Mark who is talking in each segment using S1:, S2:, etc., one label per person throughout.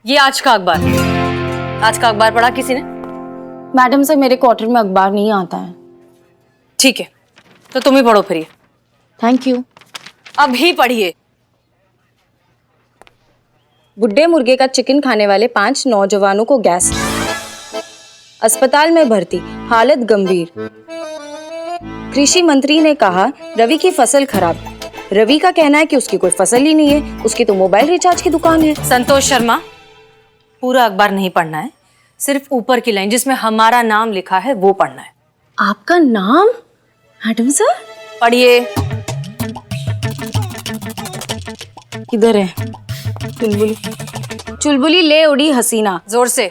S1: ये आज का अखबार पढ़ा किसी ने?
S2: मैडम से मेरे क्वार्टर में अखबार नहीं आता है।
S1: ठीक है, तो तुम ही पढ़ो फिर।
S2: Thank you.
S1: अभी पढ़िए।
S2: बुड्ढे मुर्गे का चिकन खाने वाले 5 नौजवानों को गैस, अस्पताल में भर्ती, हालत गंभीर। कृषि मंत्री ने कहा रवि की फसल खराब। रवि का कहना है कि उसकी कोई फसल ही नहीं है, उसकी तो मोबाइल रिचार्ज की दुकान है।
S1: संतोष शर्मा, पूरा अखबार नहीं पढ़ना है, सिर्फ ऊपर की लाइन जिसमें हमारा नाम लिखा है वो पढ़ना है।
S2: आपका नाम? मैडम सर
S1: पढ़िए।
S2: किधर है? चुलबुली चुलबुली ले उड़ी हसीना,
S1: जोर से।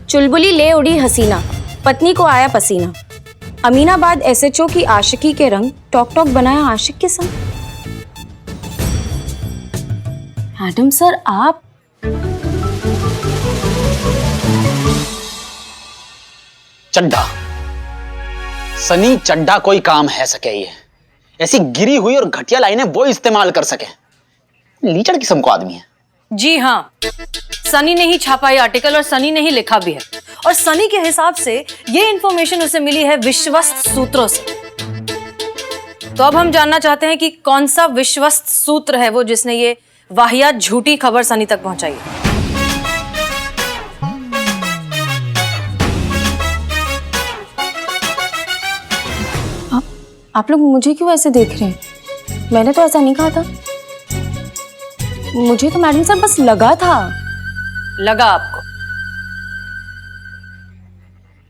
S2: चुलबुली ले उड़ी हसीना, पत्नी को आया पसीना। अमीनाबाद एसएचओ की आशिकी के रंग, टॉक टॉक बनाया आशिक के संग। मैडम सर आप?
S3: चड्ढा, सनी चड्ढा कोई काम है सके ये, ऐसी गिरी हुई और घटिया लाइनें वो इस्तेमाल कर सके। लीचड़ किस्म को आदमी है।
S1: जी हाँ, सनी ने ही छापा ये आर्टिकल और सनी ने ही लिखा भी है। और सनी के हिसाब से ये इंफॉर्मेशन उसे मिली है विश्वस्त सूत्रों से। तो अब हम जानना चाहते हैं कि कौन सा विश्वस्त सूत्र है वो जिसने ये वाहियात झूठी खबर सनी तक पहुंचाई है।
S2: आप लोग मुझे क्यों ऐसे देख रहे हैं? मैंने तो ऐसा नहीं कहा था। मुझे तो मैडम सर बस लगा था।
S1: लगा आपको?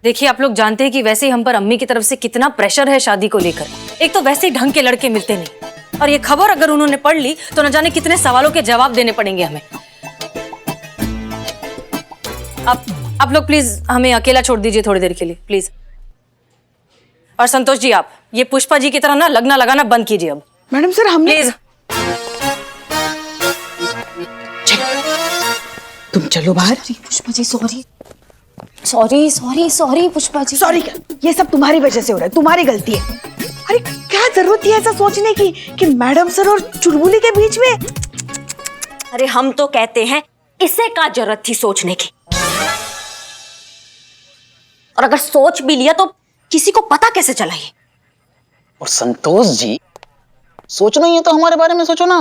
S1: देखिए, आप लोग जानते हैं कि वैसे ही हम पर अम्मी की तरफ से कितना प्रेशर है शादी को लेकर। एक तो वैसे ही ढंग के लड़के मिलते नहीं, और ये खबर अगर उन्होंने पढ़ ली तो न जाने कितने सवालों के जवाब देने पड़ेंगे हमें। आप लोग प्लीज हमें अकेला छोड़ दीजिए थोड़ी देर के लिए, प्लीज। और संतोष जी, आप ये पुष्पा जी की तरह ना लगना लगाना बंद कीजिए अब।
S4: मैडम सर हमने
S1: प्लीज।
S4: तुम चलो बाहर।
S2: Pushpa ji sorry sorry sorry sorry Pushpa ji.
S4: Sorry क्या? ये सब तुम्हारी वजह से हो रहा है, तुम्हारी गलती है। अरे क्या जरूरत थी ऐसा सोचने की कि मैडम सर और चुलबुली के बीच में?
S5: अरे हम तो कहते हैं इसे क्या जरूरत थी सोचने की। और अगर सोच भी लिया तो किसी को पता कैसे चला ये?
S3: और संतोष जी, सोचना ही है तो हमारे बारे में सोचो ना।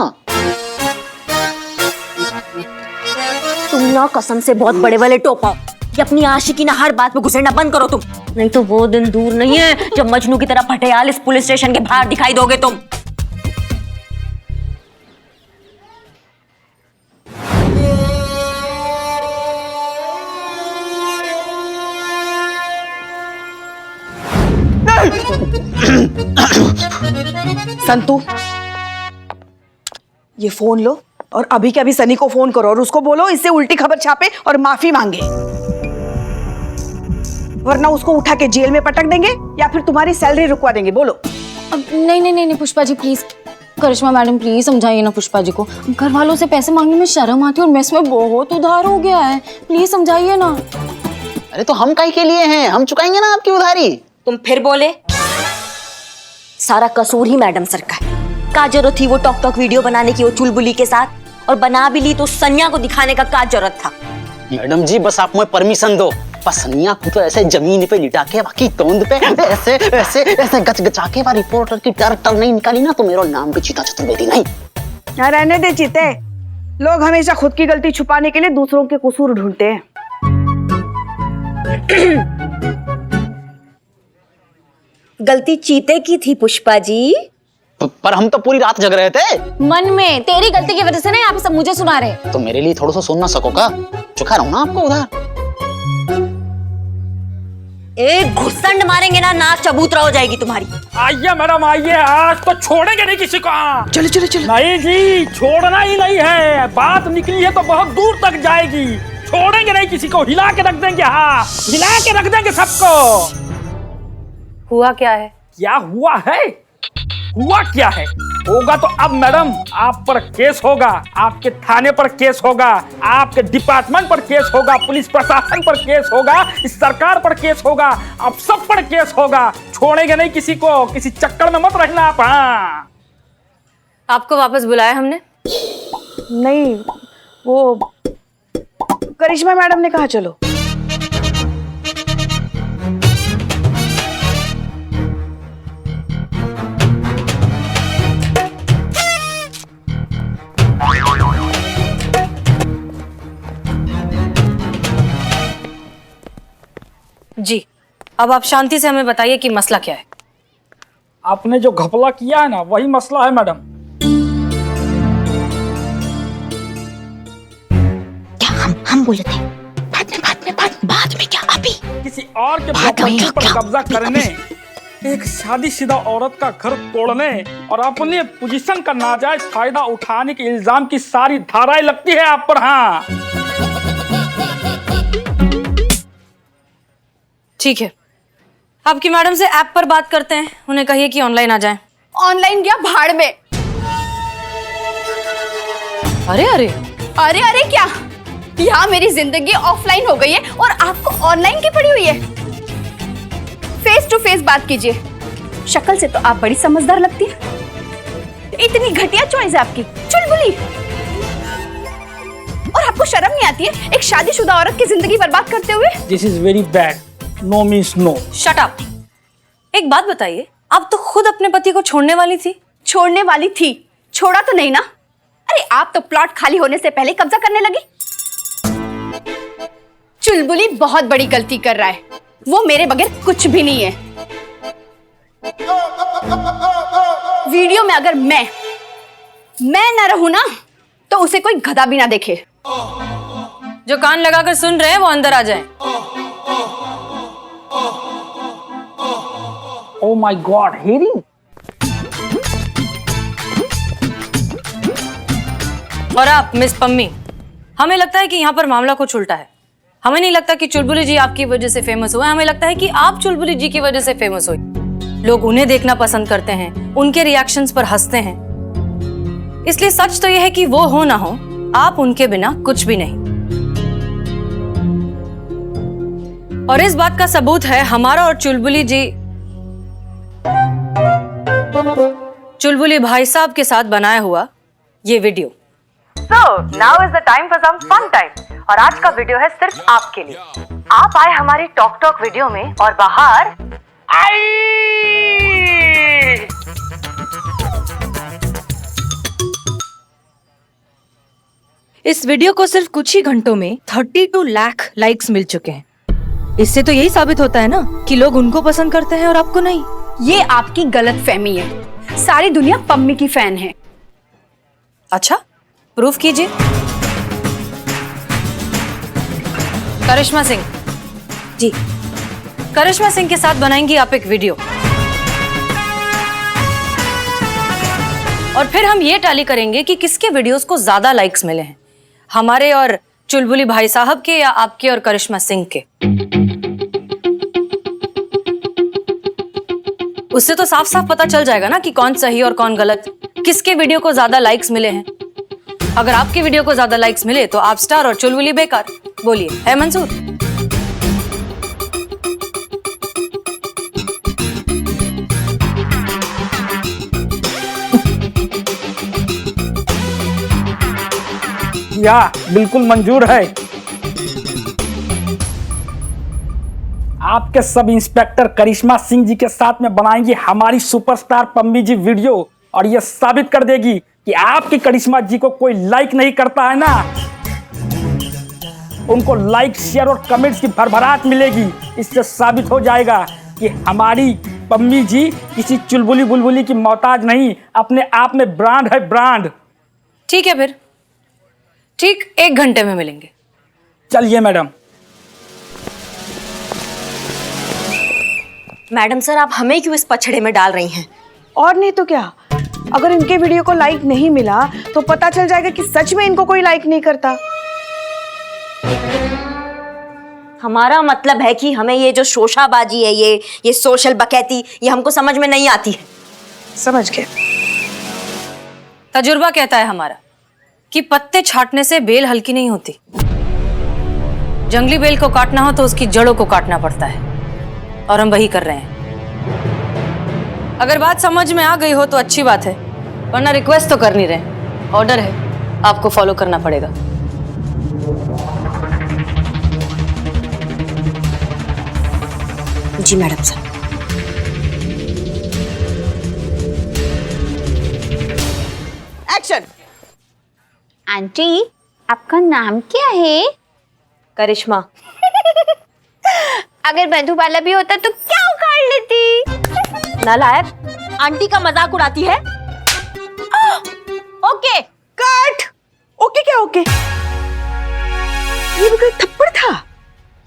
S5: तुम ना कसम से बहुत बड़े वाले टोपा कि अपनी आशिकी ना हर बात में घुसेड़ना बंद करो तुम, नहीं तो वो दिन दूर नहीं है जब मजनू की तरह फटेयाल इस पुलिस स्टेशन के बाहर दिखाई दोगे तुम।
S4: संतू, ये फोन लो और अभी के अभी सनी को फोन करो और उसको बोलो इससे उल्टी खबर छापे और माफी मांगे, वरना उसको उठा के जेल में पटक देंगे या फिर तुम्हारी सैलरी रुकवा देंगे। बोलो।
S2: अब नहीं नहीं नहीं Pushpa ji please, Karishma madam please समझाइए ना पुष्पा जी को। घर वालों से पैसे मांगने में शर्म आती है और मेस में बहुत उधार हो गया है, प्लीज समझाइए ना।
S3: अरे तो हम काहे के लिए हैं? हम चुकाएंगे ना आपकी उधारी।
S5: तुम फिर बोले? सारा कसूर ही मैडम सर का है। क्या जरूरत थी वो टॉक टॉक वीडियो बनाने की वो चुलबुली के साथ? और बना भी ली तो सनिया को दिखाने का क्या जरूरत था?
S3: मैडम जी बस आप मुझे परमिशन दो। बस सनिया को तो ऐसे जमीन पे लिटा के बाकी तोंद पे ऐसे ऐसे ऐसे गचगचा के रिपोर्टर की टर नहीं निकाली ना तो मेरा नाम भी चीता चतुर्वेदी नहीं।
S4: रहने दे चीते, लोग हमेशा खुद की गलती छुपाने के लिए दूसरों के कसूर ढूंढते हैं।
S5: गलती चीते की थी पुष्पा जी।
S3: पर हम तो पूरी रात जग रहे थे।
S2: मन में तेरी गलती की वजह से ना यहाँ पे सब मुझे सुना रहे।
S3: तो मेरे लिए थोड़ा सा सुन ना सकोगा? चुका रहूं ना आपको उधार।
S5: एक घुसंड मारेंगे ना नाक चबूतरा हो जाएगी तुम्हारी।
S6: आइए मैडम आइए, आज तो छोड़ेंगे नहीं किसी को।
S4: चलो चलो चलो।
S6: नहीं जी, छोड़ना ही नहीं है। बात निकली है तो बहुत दूर तक जाएगी। छोड़ेंगे नहीं किसी को, हिला के रख देंगे। हाँ, हिला के रख देंगे सबको।
S1: हुआ क्या है?
S6: क्या हुआ है? हुआ क्या है? होगा तो अब मैडम आप पर केस होगा, आपके थाने पर केस होगा, आपके डिपार्टमेंट पर केस होगा, पुलिस प्रशासन पर केस होगा, इस सरकार पर केस होगा, आप सब पर केस होगा। छोड़ेंगे नहीं किसी को, किसी चक्कर में मत रहना आप। हाँ,
S1: आपको वापस बुलाया हमने?
S4: नहीं, वो करिश्मा मैडम ने कहा चलो।
S1: जी, अब आप शांति से हमें बताइए कि मसला क्या है।
S6: आपने जो घपला किया है ना, वही मसला है मैडम।
S5: क्या हम बोले थे? बाद में क्या अभी?
S6: किसी और के प्रॉपर्टी पर कब्जा करने, एक शादीशुदा औरत का घर तोड़ने और अपने पोजीशन का नाजायज फायदा उठाने के इल्जाम की सारी धाराएं लगती है आप पर। हाँ,
S1: ठीक है, आपकी मैडम से ऐप पर बात करते हैं, उन्हें कहिए कि ऑनलाइन आ जाएं।
S7: ऑनलाइन क्या भाड़ में।
S1: अरे अरे
S7: अरे अरे क्या, यहाँ मेरी जिंदगी ऑफलाइन हो गई है और आपको ऑनलाइन की पड़ी हुई है। फेस टू फेस बात कीजिए। शक्ल से तो आप बड़ी समझदार लगती है। इतनी घटिया चॉइस है आपकी, चुलबुली। और आपको शर्म नहीं आती है एक शादीशुदा औरत की जिंदगी बर्बाद करते हुए?
S6: This is very bad. No means no.
S1: Shut up. एक बात बताइए, आप तो खुद अपने पति को छोड़ने वाली थी।
S7: छोड़ने वाली थी, छोड़ा तो नहीं ना। अरे आप तो प्लॉट खाली होने से पहले कब्जा करने लगी। चुलबुली बहुत बड़ी गलती कर रहा है, वो मेरे बगैर कुछ भी नहीं है। वीडियो में अगर मैं ना रहूं ना, तो उसे कोई गधा भी ना देखे।
S1: जो कान लगाकर सुन रहे हैं वो अंदर आ जाएं।
S6: Oh my God, hearing.
S1: और आप मिस पम्मी, हमें लगता है कि यहाँ पर मामला कुछ उल्टा है। हमें नहीं लगता कि चुलबुली जी आपकी वजह से फेमस हुए, हमें लगता है कि आप चुलबुली जी की वजह से फेमस हुई। लोग उन्हें देखना पसंद करते हैं, उनके रिएक्शंस पर हंसते हैं। इसलिए सच तो यह है कि वो हो ना हो, आप उनके बिना कुछ भी नहीं। और इस बात का सबूत है हमारा और चुलबुली भाई साहब के साथ बनाया हुआ ये video.
S2: So now is the time for some fun time। और आज का वीडियो है सिर्फ आपके लिए। आप आए हमारी टॉक वीडियो में और बाहर
S1: इस वीडियो को सिर्फ कुछ ही घंटों में 32 लाख लाइक्स मिल चुके हैं। इससे तो यही साबित होता है ना कि लोग उनको पसंद करते हैं और आपको नहीं।
S7: ये आपकी गलत फहमी है। सारी दुनिया पम्मी की फैन है।
S1: अच्छा, प्रूफ कीजिए। करिश्मा सिंह
S2: जी।
S1: करिश्मा सिंह के साथ बनाएंगी आप एक वीडियो, और फिर हम ये टैली करेंगे कि किसके वीडियोस को ज्यादा लाइक्स मिले हैं, हमारे और चुलबुली भाई साहब के या आपके और करिश्मा सिंह के। उससे तो साफ साफ पता चल जाएगा ना कि कौन सही और कौन गलत, किसके वीडियो को ज्यादा लाइक्स मिले हैं। अगर आपके वीडियो को ज्यादा लाइक्स मिले तो आप स्टार और चुलबुली बेकार। बोलिए, है मंजूर?
S6: या बिल्कुल मंजूर है। आपके सब इंस्पेक्टर करिश्मा सिंह जी के साथ में बनाएंगी हमारी सुपरस्टार पम्मी जी वीडियो, और ये साबित कर देगी कि आपकी करिश्मा जी को कोई लाइक नहीं करता है ना, उनको लाइक शेयर और कमेंट्स की भरभराट मिलेगी। इससे साबित हो जाएगा कि हमारी पम्मी जी किसी चुलबुली बुलबुली की मोहताज नहीं, अपने आप में ब्रांड है, ब्रांड।
S1: ठीक है, फिर ठीक 1 घंटे में मिलेंगे।
S6: चलिए मैडम।
S5: मैडम सर, आप हमें क्यों इस पछड़े में डाल रही हैं?
S4: और नहीं तो क्या, अगर इनके वीडियो को लाइक नहीं मिला तो पता चल जाएगा कि सच में इनको कोई लाइक नहीं करता।
S5: हमारा मतलब है कि हमें ये जो शोशाबाजी है, ये सोशल बकैती, ये हमको समझ में नहीं आती है।
S4: समझ गए।
S1: तजुर्बा कहता है हमारा कि पत्ते छाटने से बेल हल्की नहीं होती। जंगली बेल को काटना हो तो उसकी जड़ों को काटना पड़ता है, और हम वही कर रहे हैं। अगर बात समझ में आ गई हो तो अच्छी बात है, वरना रिक्वेस्ट तो कर नहीं रहे, ऑर्डर है, आपको फॉलो करना पड़ेगा।
S2: जी मैडम सर।
S4: एक्शन।
S7: आंटी आपका नाम क्या है?
S5: करिश्मा।
S7: अगर मधुबाला भी होता तो क्या उखाड़ लेती?
S5: नालायक, आंटी का मजाक उड़ाती है। ओके।
S4: कट। ओके क्या ओके? ये भी कोई थप्पड़ था?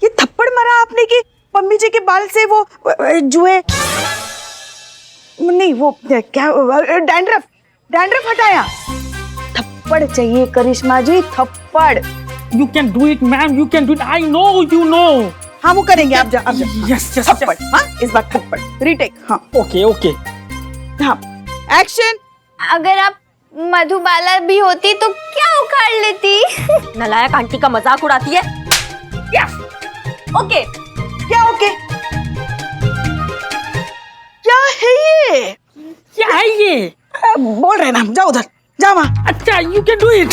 S4: ये थप्पड़ मारा आपने कि पम्मी जी के बाल से वो जुए नहीं वो क्या डैंड्रफ हटाया? थप्पड़ चाहिए करिश्मा जी, थप्पड़।
S6: You can do it, ma'am. You can do it. I know, you know.
S4: हाँ वो करेंगे, आप जा
S6: Yes, yes,
S4: थप्पड़।
S6: yes.
S4: हाँ इस बार थप्पड़। रीटेक। हाँ
S6: Okay, okay.
S4: हाँ एक्शन।
S7: अगर आप मधुबाला भी होती तो क्या उखाड़ लेती?
S5: नालायक, आंटी का मजाक उड़ाती है।
S6: Yes.
S5: ओके।
S4: क्या ओके? क्या है ये?
S6: क्या है ये?
S4: बोल रहे ना, जाओ उधर, जाओ वहाँ।
S6: अच्छा, you can do it.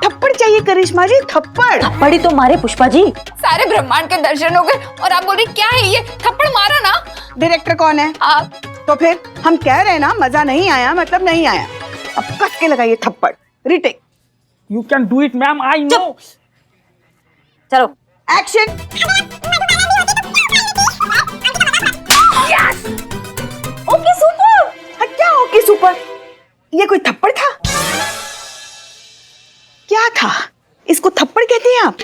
S4: थप्पड़ चाहिए करिश्मा जी, थप्पड़।
S5: थप्पड़ी तो मारे पुष्पा जी।
S7: सारे ब्रह्मांड के दर्शन हो गए और आप बोल रही क्या है ये? थप्पड़ मारा ना
S4: डायरेक्टर कौन है?
S7: आप।
S4: तो फिर हम कह रहे हैं ना, मजा नहीं आया मतलब नहीं आया। अब कस के लगाइए थप्पड़। Retake.
S6: You can do it, ma'am. I know.
S5: चलो।
S4: एक्शन।
S7: Okay super.
S4: क्या ओके सुपर? ये कोई थप्पड़ था? क्या था? इसको थप्पड़ कहते हैं आप?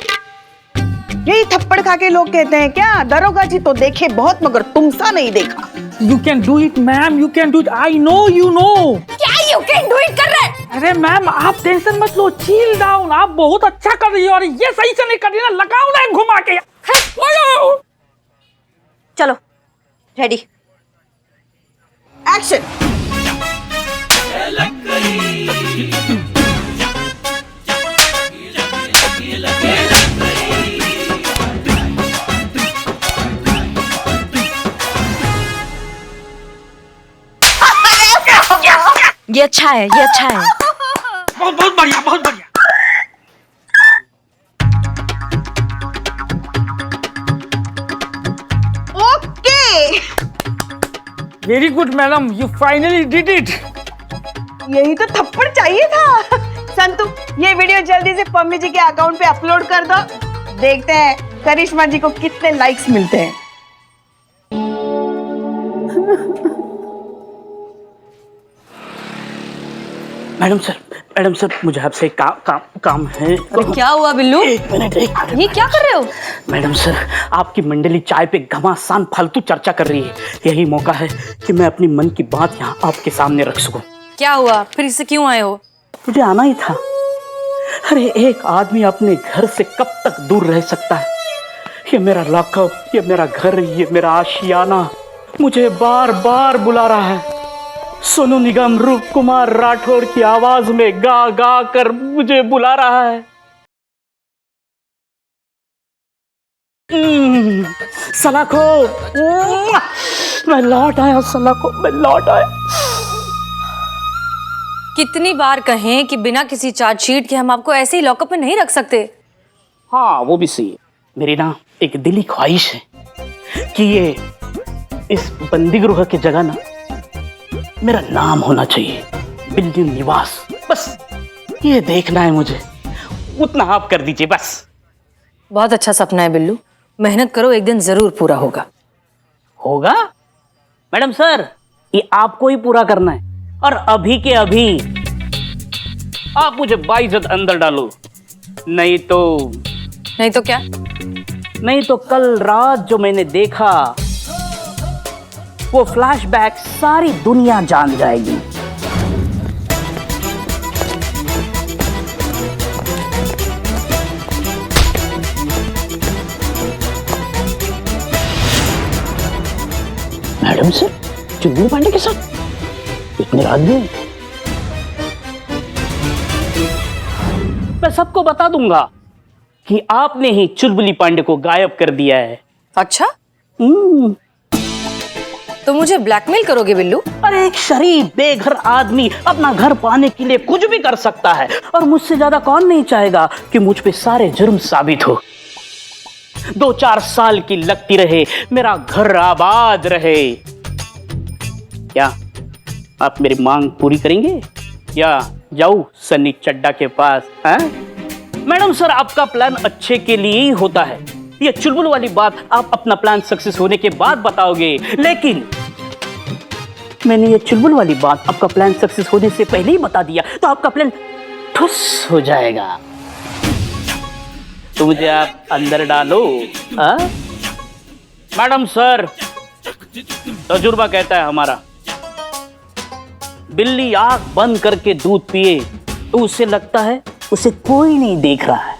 S4: यही थप्पड़ खा के लोग कहते हैं क्या? दरोगा जी तो देखे बहुत मगर तुमसा नहीं देखा।
S6: You can do it, ma'am. You can do it. I know, you know.
S7: क्या यू कैन डू इट कर रहा है?
S6: अरे मैम, आप टेंशन मत लो, चिल डाउन। आप बहुत अच्छा कर रही हो और ये सही से नहीं कर रही ना, लगाओ ना घुमा के।
S5: चलो रेडी।
S4: एक्शन।
S5: ये अच्छा है, ये अच्छा है।
S6: बहुत बहुत बढ़िया, बहुत बढ़िया।
S4: Okay.
S6: Very good madam, you finally did it.
S4: यही तो थप्पड़ चाहिए था। संतु, ये वीडियो जल्दी से पम्मी जी के अकाउंट पे अपलोड कर दो। देखते हैं करिश्मा जी को कितने लाइक्स मिलते हैं।
S3: मैडम सर, मुझे आपसे काम है।
S1: अरे क्या हुआ बिल्लू?
S3: एक मिनट।
S1: ये क्या कर रहे हो?
S3: मैडम सर, आपकी मंडली चाय पे घमासान फालतू चर्चा कर रही है। यही मौका है कि मैं अपनी मन की बात यहाँ आपके सामने रख सकूं।
S1: क्या हुआ? फिर इससे क्यों आए हो?
S3: मुझे आना ही था। अरे एक आदमी अपने घर से कब तक दूर रह सकता है? ये मेरा लॉकअप, ये मेरा घर, ये मेरा आशियाना मुझे बार बार बुला रहा है। सोनू निगम रूप कुमार राठौड़ की आवाज में गा गा कर मुझे बुला रहा है। सलाखो, मैं लौट आया। सलाखो, मैं लौट आया।
S1: कितनी बार कहें कि बिना किसी चार्जशीट के हम आपको ऐसे ही लॉकअप में नहीं रख सकते।
S3: हाँ वो भी सही है। मेरी ना एक दिली ख्वाहिश है कि ये इस बंदी गृह की जगह ना मेरा नाम होना चाहिए, बिल्डिंग निवास। बस ये देखना है मुझे, उतना आप कर दीजिए बस।
S1: बहुत अच्छा सपना है बिल्लू, मेहनत करो, एक दिन जरूर पूरा होगा।
S3: होगा? मैडम सर, ये आपको ही पूरा करना है और अभी के अभी। आप मुझे बाइज्जत अंदर डालो, नहीं तो
S1: क्या?
S3: नहीं तो कल रात जो मैंने देखा वो फ्लैशबैक सारी दुनिया जान जाएगी। मैडम सर, चुन्नू पांडे के साथ इतने रात में? मैं सबको बता दूंगा कि आपने ही चुलबुली पांडे को गायब कर दिया है।
S1: अच्छा, तो मुझे ब्लैकमेल करोगे बिल्लू?
S3: अरे एक शरीफ बेघर आदमी अपना घर पाने के लिए कुछ भी कर सकता है और मुझसे ज्यादा कौन नहीं चाहेगा कि मुझ पे सारे जुर्म साबित हो। 2-4 साल की लगती रहे, मेरा घर आबाद रहे। क्या आप मेरी मांग पूरी करेंगे या जाऊं सन्नी चड्डा के पास? हैं? मैडम सर, आपका प्लान अच्छे के लिए ही होता है। ये चुलबुल वाली बात आप अपना प्लान सक्सेस होने के बाद बताओगे, लेकिन मैंने ये चुलबुल वाली बात आपका प्लान सक्सेस होने से पहले ही बता दिया तो आपका प्लान ठुस हो जाएगा। तो मुझे आप अंदर डालो। मैडम सर, तजुर्बा कहता है हमारा, बिल्ली आंख बंद करके दूध पिए तो उसे लगता है उसे कोई नहीं देख रहा है।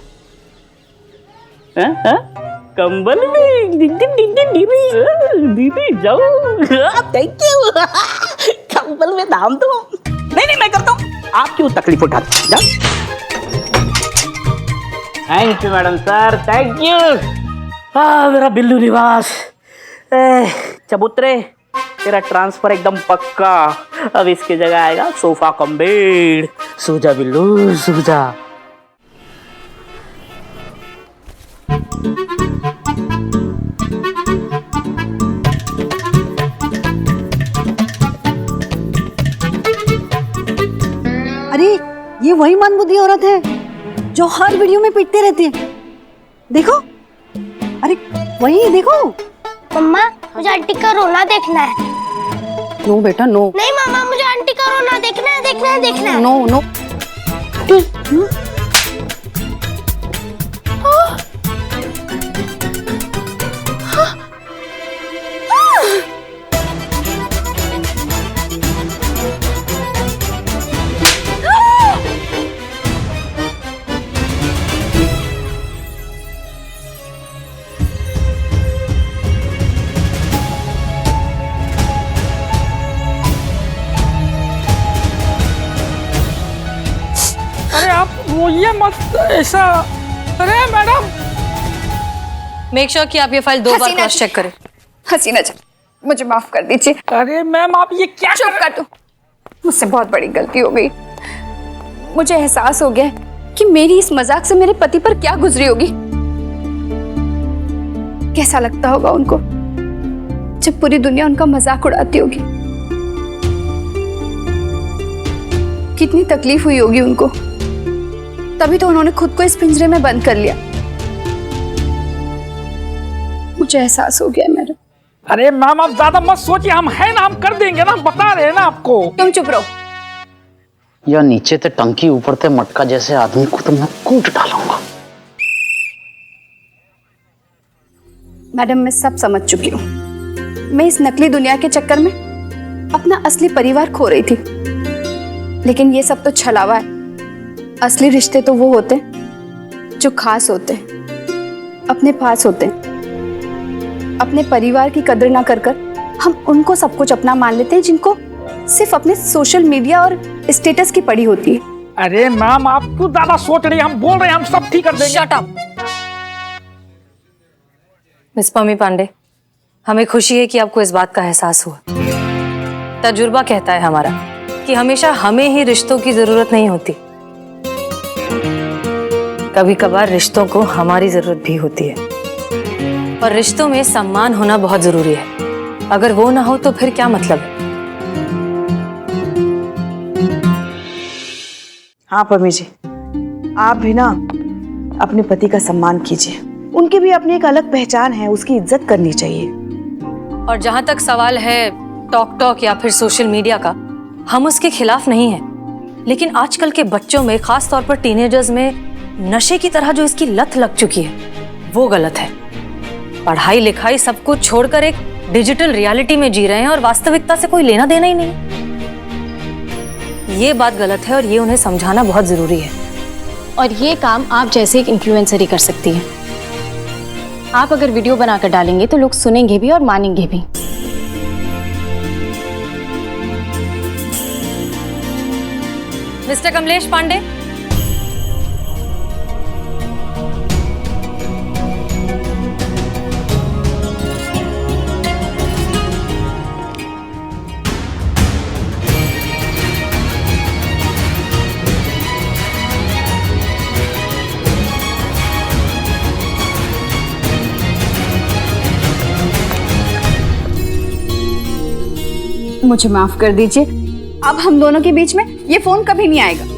S3: कंबल में दीदी जाओ, थैंक यू। कंबल में दाम दो। नहीं मैं करता हूँ, आप क्यों तकलीफ उठाते? जाओ। Thank you madam sir, thank you. मेरा बिल्लू निवास। चबूतरे, तेरा ट्रांसफर एकदम पक्का। अब इसकी जगह आएगा सोफा कम बेड। सो जा बिल्लू, सो जा।
S8: अरे ये वही मंदबुद्धि औरत है जो हर वीडियो में पिटते रहती है। देखो, अरे वही देखो।
S9: मम्मा, मुझे आंटी का रोना देखना है।
S8: नो बेटा नो।
S9: नहीं मम्मा, मुझे आंटी का रोना देखना है, देखना है, देखना है।
S8: No no.
S6: अरे आप रोइए मत ऐसा। अरे मैडम,
S1: मेक श्योर कि आप ये फाइल 2 बार
S7: हसीना
S1: क्रॉस चेक करें।
S7: हसीना जी, मुझे माफ कर दीजिए।
S6: अरे मैम आप ये क्या
S7: चुप कर दो, मुझसे बहुत बड़ी गलती हो गई। मुझे एहसास हो गया कि मेरी इस मजाक से मेरे पति पर क्या गुजरी होगी। कैसा लगता होगा उनको जब पूरी दुनिया उनका मजाक उड़ाती होगी। कितनी तकलीफ हुई होगी उनको, तभी तो उन्होंने खुद को इस पिंजरे में बंद कर लिया। मुझे एहसास हो गया मैडम।
S6: अरे मैम आप ज्यादा मत सोचिए, हम हैं ना, हम कर देंगे ना, बता रहे हैं ना आपको।
S7: तुम चुप रहो।
S3: या नीचे ते टंकी ऊपर ते मटका जैसे आदमी को तो मैं कूट डालूंगा।
S7: मैडम मैं सब समझ चुकी हूँ। मैं इस नकली दुनिया के चक्कर में अपना असली परिवार खो रही थी, लेकिन ये सब तो छलावा है। असली रिश्ते तो वो होते जो खास होते, अपने पास होते। अपने परिवार की कदर ना कर हम उनको सब कुछ अपना मान लेते हैं जिनको सिर्फ अपने सोशल मीडिया और स्टेटस की पड़ी होती है।
S6: अरे मैम आप क्यों ज्यादा सोच रही हैं, हम बोल रहे हैं, हम सब ठीक कर देंगे।
S1: Shut up. Miss Pammi Pandey, हमें खुशी है कि आपको इस बात का एहसास हुआ। तजुर्बा कहता है हमारा कि हमेशा हमें ही रिश्तों की जरूरत नहीं होती, कभी कभार रिश्तों को हमारी जरूरत भी होती है। और रिश्तों में सम्मान होना बहुत जरूरी है। अगर वो ना हो तो फिर क्या मतलब है।
S4: हाँ पम्मी जी, आप भी ना अपने पति का सम्मान कीजिए। उनकी भी अपनी एक अलग पहचान है, उसकी इज्जत करनी चाहिए।
S1: और जहां तक सवाल है टॉक या फिर सोशल मीडिया का, हम उसके खिलाफ नहीं हैं, लेकिन आजकल के बच्चों में, खास तौर पर टीनेजर्स में नशे की तरह जो इसकी लत लग चुकी है वो गलत है। पढ़ाई लिखाई सब कुछ छोड़कर एक डिजिटल रियलिटी में जी रहे हैं और वास्तविकता से कोई लेना देना ही नहीं। ये बात गलत है और ये उन्हें समझाना बहुत जरूरी है।
S2: और ये काम आप जैसे एक इन्फ्लुएंसर ही कर सकती है। आप अगर वीडियो बनाकर डालेंगे तो लोग सुनेंगे भी और मानेंगे भी।
S1: मिस्टर कमलेश पांडे,
S7: मुझे माफ कर दीजिए, अब हम दोनों के बीच में ये फोन कभी नहीं आएगा।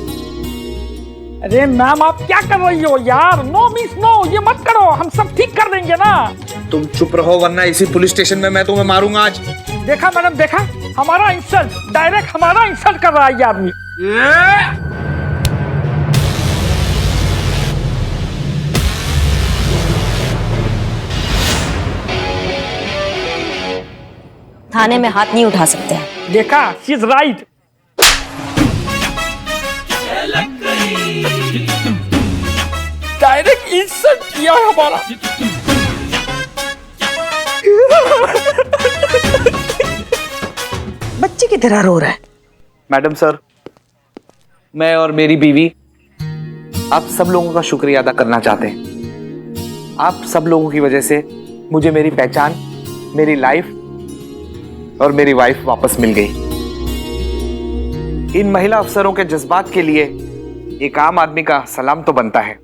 S6: अरे मैम आप क्या कर रही हो यार? नो मिस नो, ये मत करो, हम सब ठीक कर देंगे ना।
S10: तुम चुप रहो वरना इसी पुलिस स्टेशन में मैं तुम्हें मारूंगा आज।
S6: देखा मैडम, देखा हमारा इंसल्ट, डायरेक्ट हमारा इंसल्ट कर रहा है ये आदमी।
S5: थाने में हाथ नहीं उठा सकते हैं।
S6: देखा, she is right. Direct insult किया है हमारा।
S4: बच्चे की तरह रो रहा है।
S10: मैडम सर, मैं और मेरी बीवी आप सब लोगों का शुक्रिया अदा करना चाहते हैं। आप सब लोगों की वजह से मुझे मेरी पहचान, मेरी लाइफ और मेरी वाइफ वापस मिल गई। इन महिला अफसरों के जज्बात के लिए एक आम आदमी का सलाम तो बनता है।